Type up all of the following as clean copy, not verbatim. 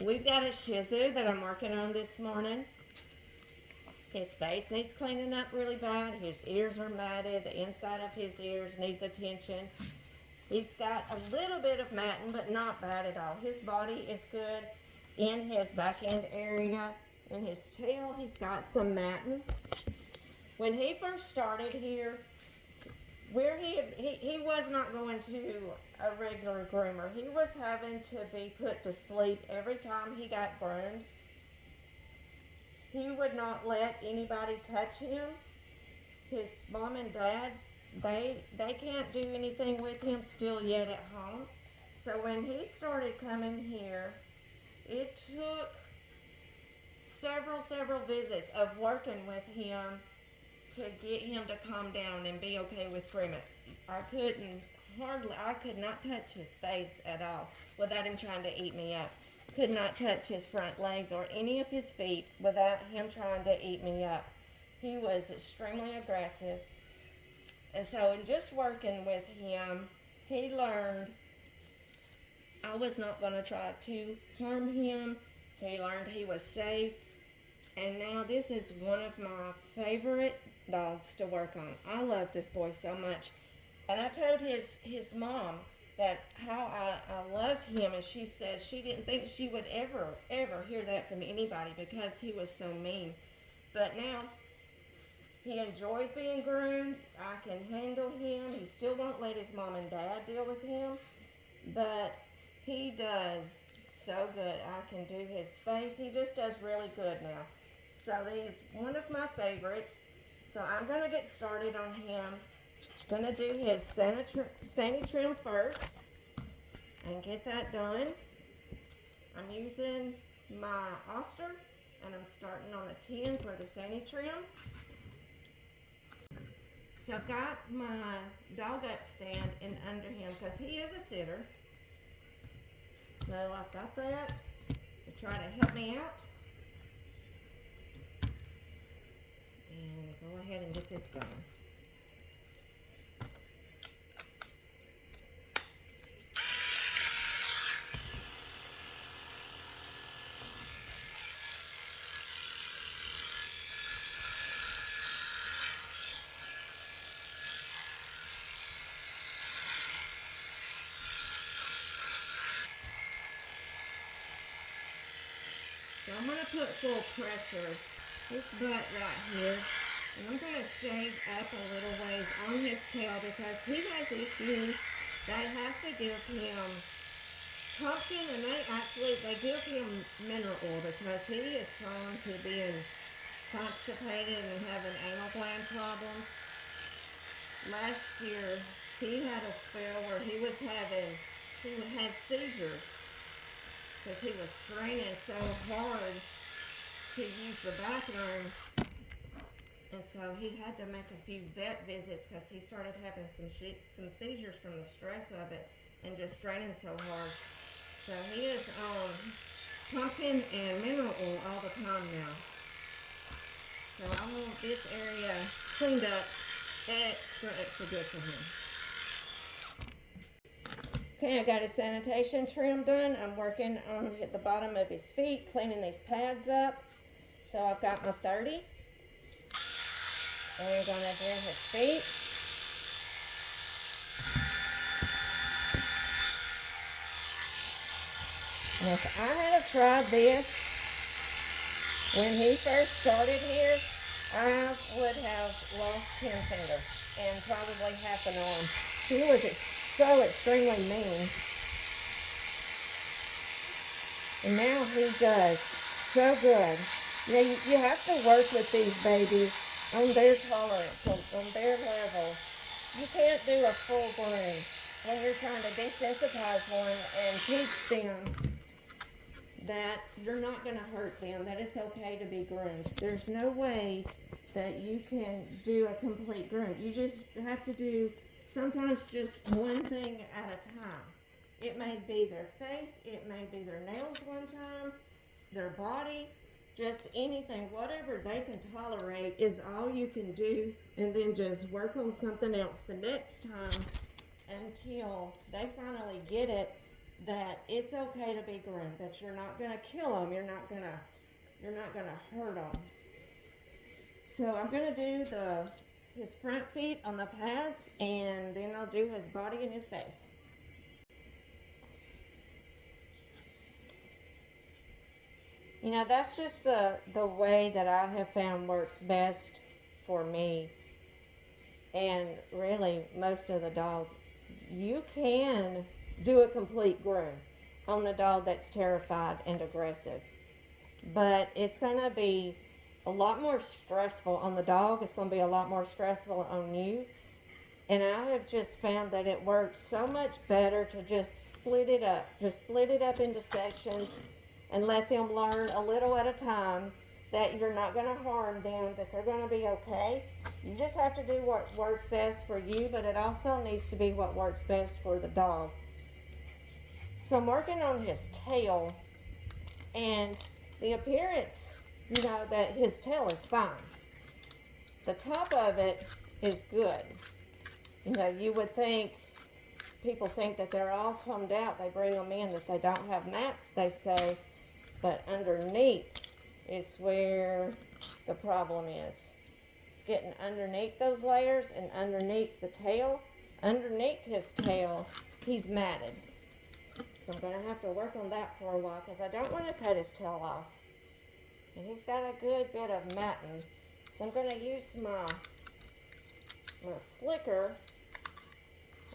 We've got a Shihtzu that I'm working on this morning. His face needs cleaning up really bad. His ears are matted. The inside of his ears needs attention. He's got a little bit of matting, but not bad at all. His body is good. In his back end area, in his tail, he's got some matting. When he first started here, where he was not going to a regular groomer. He was having to be put to sleep every time he got groomed. He would not let anybody touch him. His mom and dad, they can't do anything with him still yet at home. So when he started coming here, it took several visits of working with him to get him to calm down and be okay with grooming. I could not touch his face at all without him trying to eat me up. Could not touch his front legs or any of his feet without him trying to eat me up. He was extremely aggressive. And so in just working with him, he learned I was not going to try to harm him. He learned he was safe. And now this is one of my favorite dogs to work on. I love this boy so much. And I told his mom that how I loved him, and she said she didn't think she would ever hear that from anybody because he was so mean. But now he enjoys being groomed. I can handle him. He still won't let his mom and dad deal with him, but he does so good. I can do his face. He just does really good now. So he's one of my favorites. So I'm going to get started on him. Going to do his sani trim first and get that done. I'm using my Oster and I'm starting on the 10 for the sani trim. So I've got my dog upstand and under him because he is a sitter. So I've got that to try to help me out. And go ahead and get this done. So I'm going to put full pressure this butt right here. And I'm going to shave up a little ways on his tail because he has issues. They have to give him pumpkin, and they give him mineral oil because he is prone to being constipated and having anal gland problems. Last year, he had a spell where he had seizures because he was straining so hard to use the bathroom. And so he had to make a few vet visits because he started having some seizures from the stress of it and just straining so hard. So he is on pumpkin and mineral oil all the time now. So I want this area cleaned up extra good for him. Okay, I got his sanitation trim done. I'm working on the bottom of his feet, cleaning these pads up. So I've got my 30. And we're going to do his feet. And if I had have tried this when he first started here, I would have lost 10 fingers and probably half an arm. He was so extremely mean. And now he does so good. You know, you have to work with these babies on their tolerance, on their level. You can't do a full groom when you're trying to desensitize one and teach them that you're not going to hurt them, that it's okay to be groomed. There's no way that you can do a complete groom. You just have to do sometimes just one thing at a time. It may be their face, it may be their nails one time, their body, just anything, whatever they can tolerate is all you can do, and then just work on something else the next time until they finally get it that it's okay to be groomed, that you're not gonna kill them, you're not gonna hurt them. So I'm gonna do his front feet on the pads, and then I'll do his body and his face. You know, that's just the way that I have found works best for me, and really most of the dogs. You can do a complete groom on a dog that's terrified and aggressive, but it's going to be a lot more stressful on the dog. It's going to be a lot more stressful on you. And I have just found that it works so much better to just split it up. Just split it up into sections and let them learn a little at a time that you're not going to harm them, that they're going to be okay. You just have to do what works best for you, but it also needs to be what works best for the dog. So I'm working on his tail, and the appearance, you know, that his tail is fine. The top of it is good. You know, you would think, people think that they're all combed out. They bring them in, that they don't have mats, they say. But underneath is where the problem is. Getting underneath those layers and underneath the tail. Underneath his tail, he's matted. So I'm going to have to work on that for a while because I don't want to cut his tail off. And he's got a good bit of matting. So I'm going to use my slicker.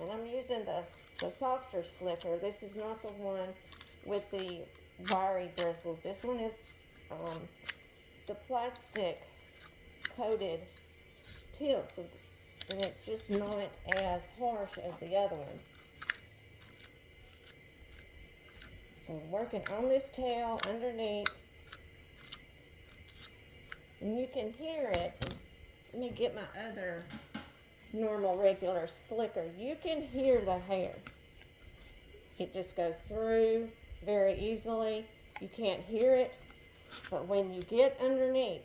And I'm using the softer slicker. This is not the one with the wiry bristles. This one is the plastic coated tips, and it's just not as harsh as the other one. So working on this tail underneath, and you can hear it. Let me get my other normal regular slicker. You can hear the hair. It just goes through very easily. You can't hear it, but when you get underneath,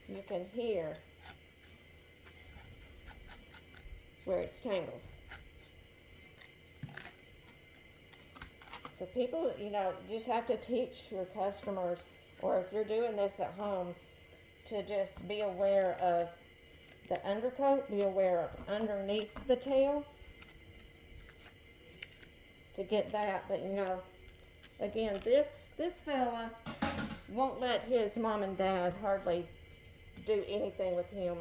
you can hear where it's tangled. So people, you know, just have to teach your customers, or if you're doing this at home, to just be aware of the undercoat, be aware of underneath the tail to get that. But you know, again, this fella won't let his mom and dad hardly do anything with him.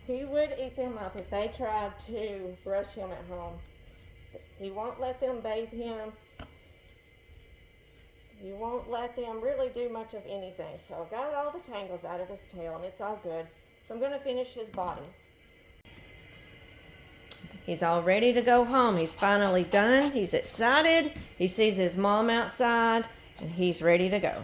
He would eat them up if they tried to brush him at home. He won't let them bathe him. He won't let them really do much of anything. So I got all the tangles out of his tail, and it's all good. So I'm going to finish his body. He's all ready to go home. He's finally done. He's excited. He sees his mom outside, and he's ready to go.